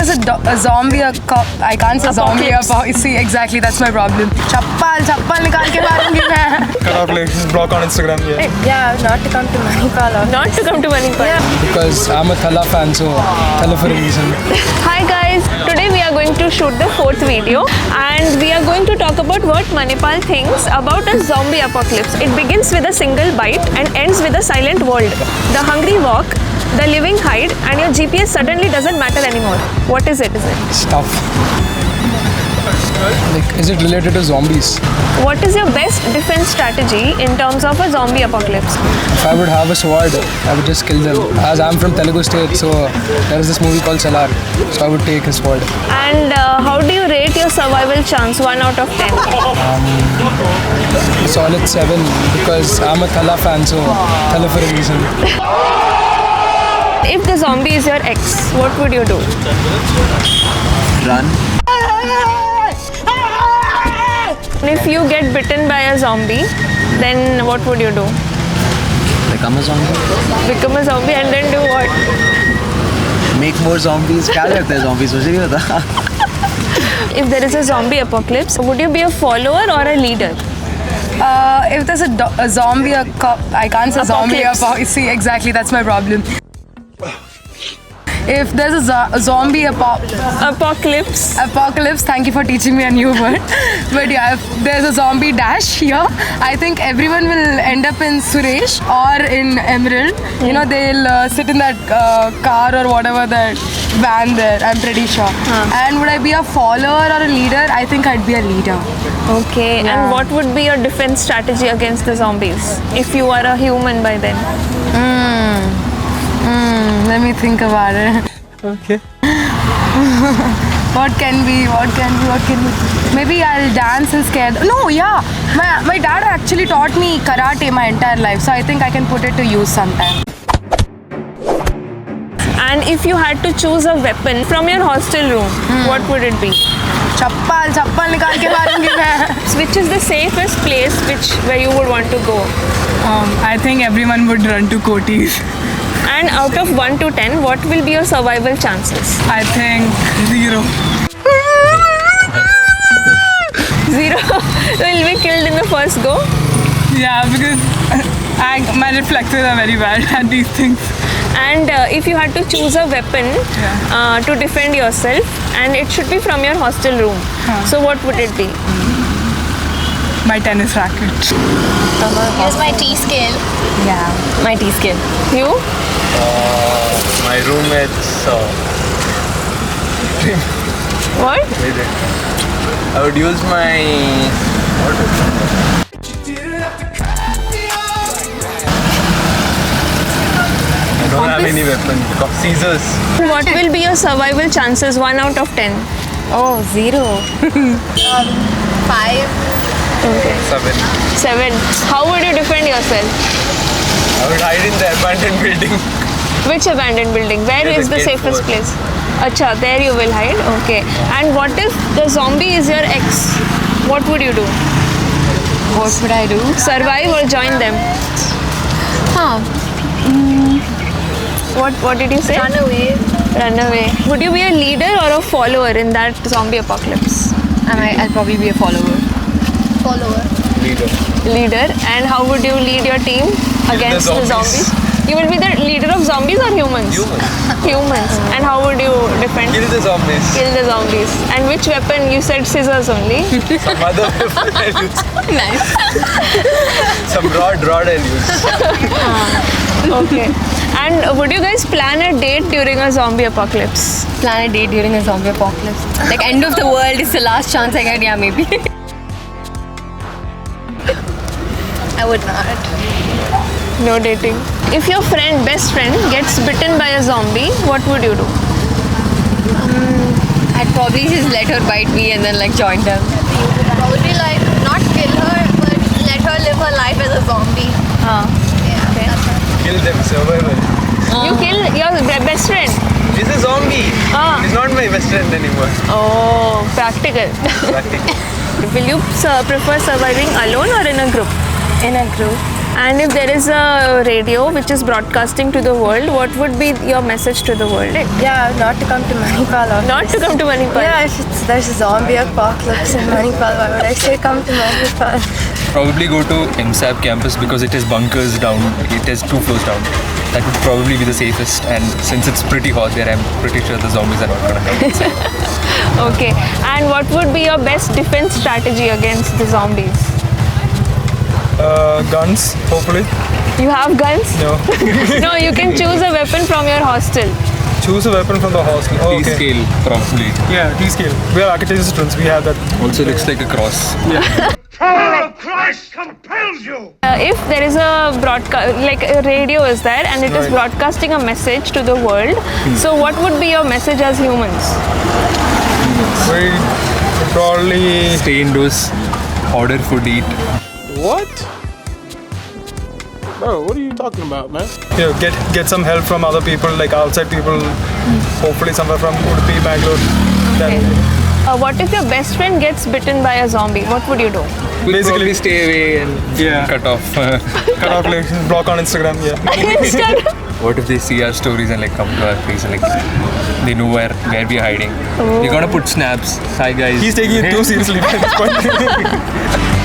there's a zombie, I can't say zombie. See, exactly, that's my problem. Chappal nikal ke marungi main. Cut off like block on Instagram. Yeah, not to come to Manipal. Not to come to Manipal. Yeah. Because I'm a Thala fan, so Thala for a reason. Hi guys, today we are going to shoot the 4th video and we are going to talk about what Manipal thinks about a zombie apocalypse. It begins with a single bite and ends with a silent world. The hungry walk, the living hide, and your GPS suddenly doesn't matter anymore. What is it? Stuff. Like, is it related to zombies? What is your best defense strategy in terms of a zombie apocalypse? If I would have a sword, I would just kill them. As I'm from Telugu state, so there is this movie called Salar, so I would take his sword. And how do you rate your survival chance 1 out of 10? Solid 7 because I'm a Thala fan, so Thala for a reason. If the zombie is your ex, what would you do? Run. If you get bitten by a zombie, then what would you do? Become a zombie. Become a zombie and then do what? Make more zombies. क्या करते हैं zombies? मुझे नहीं पता. If there is a zombie apocalypse, would you be a follower or a leader? If there's a zombie, I can't say Apocalypse. zombie. See, exactly, that's my problem. If there's a zombie apocalypse, thank you for teaching me a new word. But yeah, if there's a zombie dash here, I think everyone will end up in Suresh or in Emerald. You know, they'll sit in that car or whatever, that van there, I'm pretty sure. And would I be a follower or a leader? I think I'd be a leader. Okay, Yeah. and what would be your defense strategy against the zombies if you are a human by then? Let me think about it. Okay. What can be? Maybe I'll dance and scare them. No, yeah. My dad actually taught me karate my entire life, so I think I can put it to use sometime. And if you had to choose a weapon from your hostel room, what would it be? Chappal nikal ke marungi main. Which is the safest place where you would want to go? I think everyone would run to Koti's. And out of 1 to 10, what will be your survival chances? I think 0. 0 will be killed in the first go. Yeah, because my reflexes are very bad at these things. And if you had to choose a weapon to defend yourself, and it should be from your hostel room, so what would it be? My tennis racket. Here's my T-scale. Yeah. My T-scale. You? My roommate's What? I would use my I don't have any weapon. Scissors. What will be your survival chances 1 out of 10? Oh, 0. 5. Okay. 7. 7. How would you defend yourself? I would hide in the abandoned building. Which abandoned building? Where Near is the the gate safest 4. place? Acha, there you will hide. Okay. And what if the zombie is your ex? What would you do? What would I do? Survive or join them? What did you say? Run away. Run away. Would you be a leader or a follower in that zombie apocalypse? I'll probably be a follower. Leader. And how would you lead your team against the zombies. zombies? You will be the leader of zombies or humans? Humans. And how would you defend? Kill the zombies. Kill the zombies. And which weapon? You said scissors only. Some other weapon I'll use. Nice. Some rod I'll use. Okay. And would you guys plan a date during a zombie apocalypse? Plan a date during a zombie apocalypse. Like end of the world is the last chance I get. Yeah, maybe. I would not. No dating. If your best friend gets bitten by a zombie, what would you do? I'd probably just let her bite me and then like join them. Probably like not kill her, but let her live her life as a zombie. Yeah, that's her. Kill them, survival. You kill your best friend. He's a zombie. He's not my best friend anymore. Oh, practical. Practically. Will you prefer surviving alone or in a group? In a group. And if there is a radio which is broadcasting to the world, what would be your message to the world? Yeah, not to come to Manipal. Not to come to Manipal. Yeah, if there's a zombie apocalypse in Manipal, why would I say come to Manipal? Probably go to MSAP campus because it has bunkers down. It has 2 floors down. That would probably be the safest. And since it's pretty hot there, I'm pretty sure the zombies are not gonna come. Okay. And what would be your best defense strategy against the zombies? Guns, hopefully. You have guns? No. No, you can choose a weapon from your hostel. Choose a weapon from the hostel. Oh, okay. T-scale, probably. Yeah, T-scale. We are architecture students. We have that. Also looks like a cross. If there is a broadcast, like a radio is there and it is Right. broadcasting a message to the world, so what would be your message as humans? We would probably Stay indoors, order food, eat. What? Bro, what are you talking about, man? get some help from other people, like outside people. Hopefully somewhere from Udupi, Bangalore. Then What if your best friend gets bitten by a zombie? What would you do? We'll Basically- probably stay away and Yeah. cut off. cut off, like, block on Instagram. Yeah. What if they see our stories and like come to our place and like they know where we are hiding? We're gonna put snaps. Hi guys. He's taking it too seriously at this point.